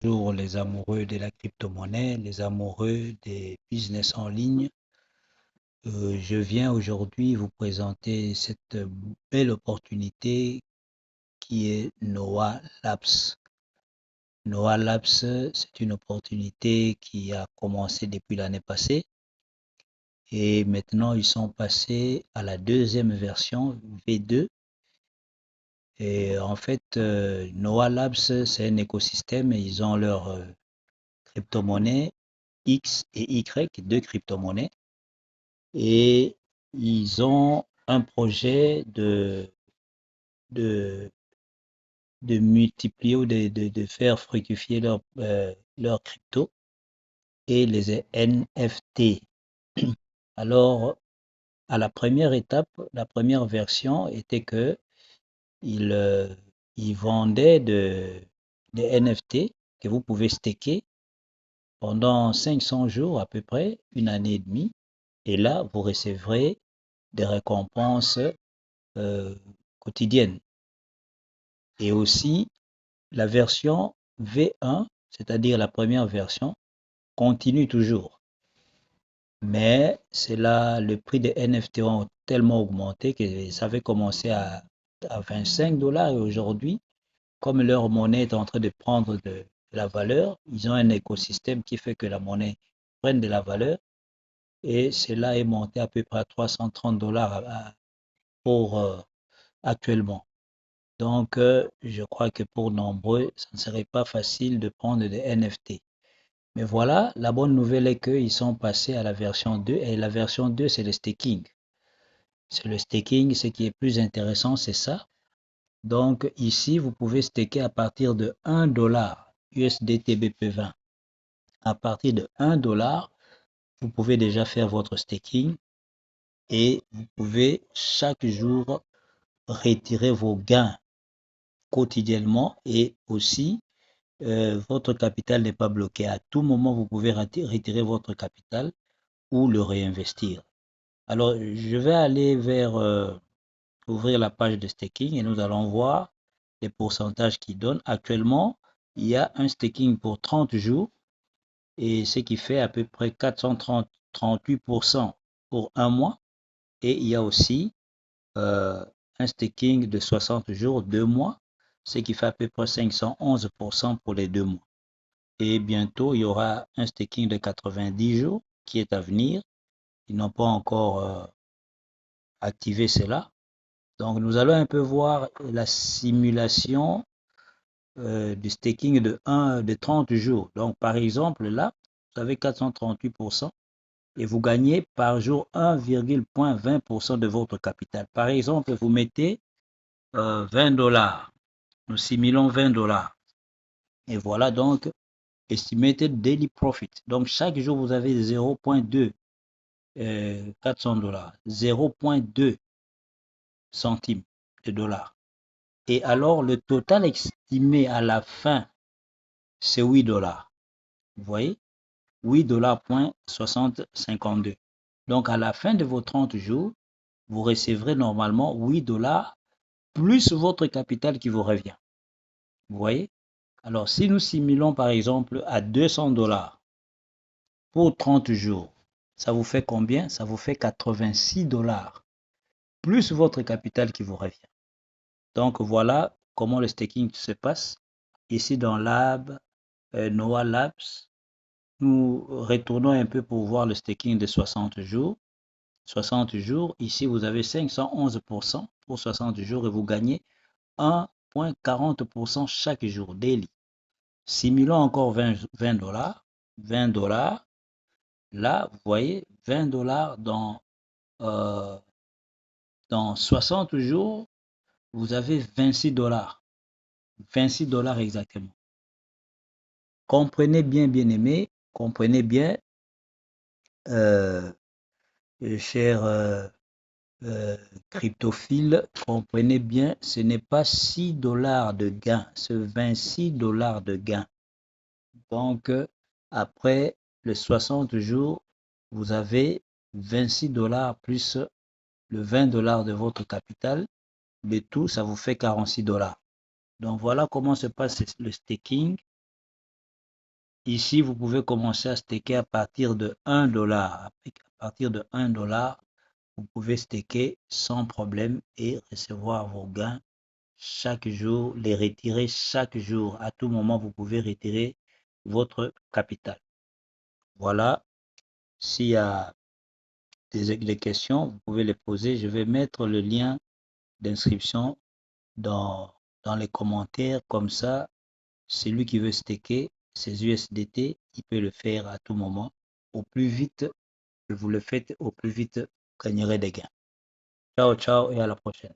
Bonjour les amoureux de la crypto-monnaie, les amoureux des business en ligne. Je viens aujourd'hui vous présenter cette belle opportunité qui est Noah Labs. Noah Labs, c'est une opportunité qui a commencé depuis l'année passée et maintenant ils sont passés à la deuxième version V2. Et en fait, Noah Labs, c'est un écosystème et ils ont leur crypto-monnaie X et Y, deux crypto-monnaies. Et ils ont un projet de, de multiplier ou de faire fructifier leur crypto et les NFT. Alors, à la première étape, la première version était que ils, euh, ils vendaient des NFT que vous pouvez staker pendant 500 jours à peu près, une année et demie. Et là, vous recevrez des récompenses euh, quotidiennes. Et aussi, la version V1, c'est-à-dire la première version, continue toujours. Mais c'est là, le prix des NFT ont tellement augmenté que ça avait commencé à 25 dollars et aujourd'hui, comme leur monnaie est en train de prendre de la valeur, ils ont un écosystème qui fait que la monnaie prenne de la valeur et cela est monté à peu près à 330 dollars pour actuellement. Donc, je crois que pour nombreux, ça ne serait pas facile de prendre des NFT. Mais voilà, la bonne nouvelle est qu'ils sont passés à la version 2 et la version 2, c'est le staking. C'est le staking, ce qui est plus intéressant, c'est ça. Donc, ici, vous pouvez staker à partir de 1 dollar USDT BP20. À partir de 1 dollar, vous pouvez déjà faire votre staking et vous pouvez chaque jour retirer vos gains quotidiennement et aussi votre capital n'est pas bloqué. À tout moment, vous pouvez retirer votre capital ou le réinvestir. Alors, je vais aller vers ouvrir la page de staking et nous allons voir les pourcentages qui donnent. Actuellement, il y a un staking pour 30 jours et ce qui fait à peu près 438% pour un mois. Et il y a aussi un staking de 60 jours, 2 mois, ce qui fait à peu près 511% pour les 2 mois. Et bientôt, il y aura un staking de 90 jours qui est à venir. Ils n'ont pas encore activé cela. Donc, nous allons un peu voir la simulation du staking de 30 jours. Donc, par exemple, là, vous avez 438% et vous gagnez par jour 1,20% de votre capital. Par exemple, vous mettez 20 dollars. Nous simulons 20 dollars. Et voilà donc estimated daily profit. Donc, chaque jour, vous avez 0,2 400 dollars, 0,2 centimes de dollars. Et alors, le total estimé à la fin, c'est 8 dollars. Vous voyez? 8 dollars, 6052. Donc, à la fin de vos 30 jours, vous recevrez normalement 8 dollars plus votre capital qui vous revient. Vous voyez? Alors, si nous simulons par exemple à 200 dollars pour 30 jours, ça vous fait combien? Ça vous fait 86 dollars plus votre capital qui vous revient. Donc voilà comment le staking se passe. Ici dans Lab, Noah Labs, nous retournons un peu pour voir le staking de 60 jours. 60 jours, ici vous avez 511% pour 60 jours et vous gagnez 1,40% chaque jour, daily. Simulons encore 20 dollars. 20 dollars. Là, vous voyez, 20 dollars dans 60 jours, vous avez 26 dollars. 26 dollars exactement. Comprenez bien, bien aimé, comprenez bien, euh, chers cryptophiles, comprenez bien, ce n'est pas 6 dollars de gain, c'est 26 dollars de gain. Donc, après les 60 jours, vous avez 26 dollars plus le 20 dollars de votre capital. Le tout, ça vous fait 46 dollars. Donc, voilà comment se passe le staking. Ici, vous pouvez commencer à staker à partir de 1 dollar. À partir de 1 dollar, vous pouvez staker sans problème et recevoir vos gains chaque jour, les retirer chaque jour. À tout moment, vous pouvez retirer votre capital. Voilà. S'il y a des questions, vous pouvez les poser. Je vais mettre le lien d'inscription dans les commentaires. Comme ça, celui qui veut staker ses USDT, il peut le faire à tout moment. Au plus vite vous le faites, au plus vite vous gagnerez des gains. Ciao, ciao et à la prochaine.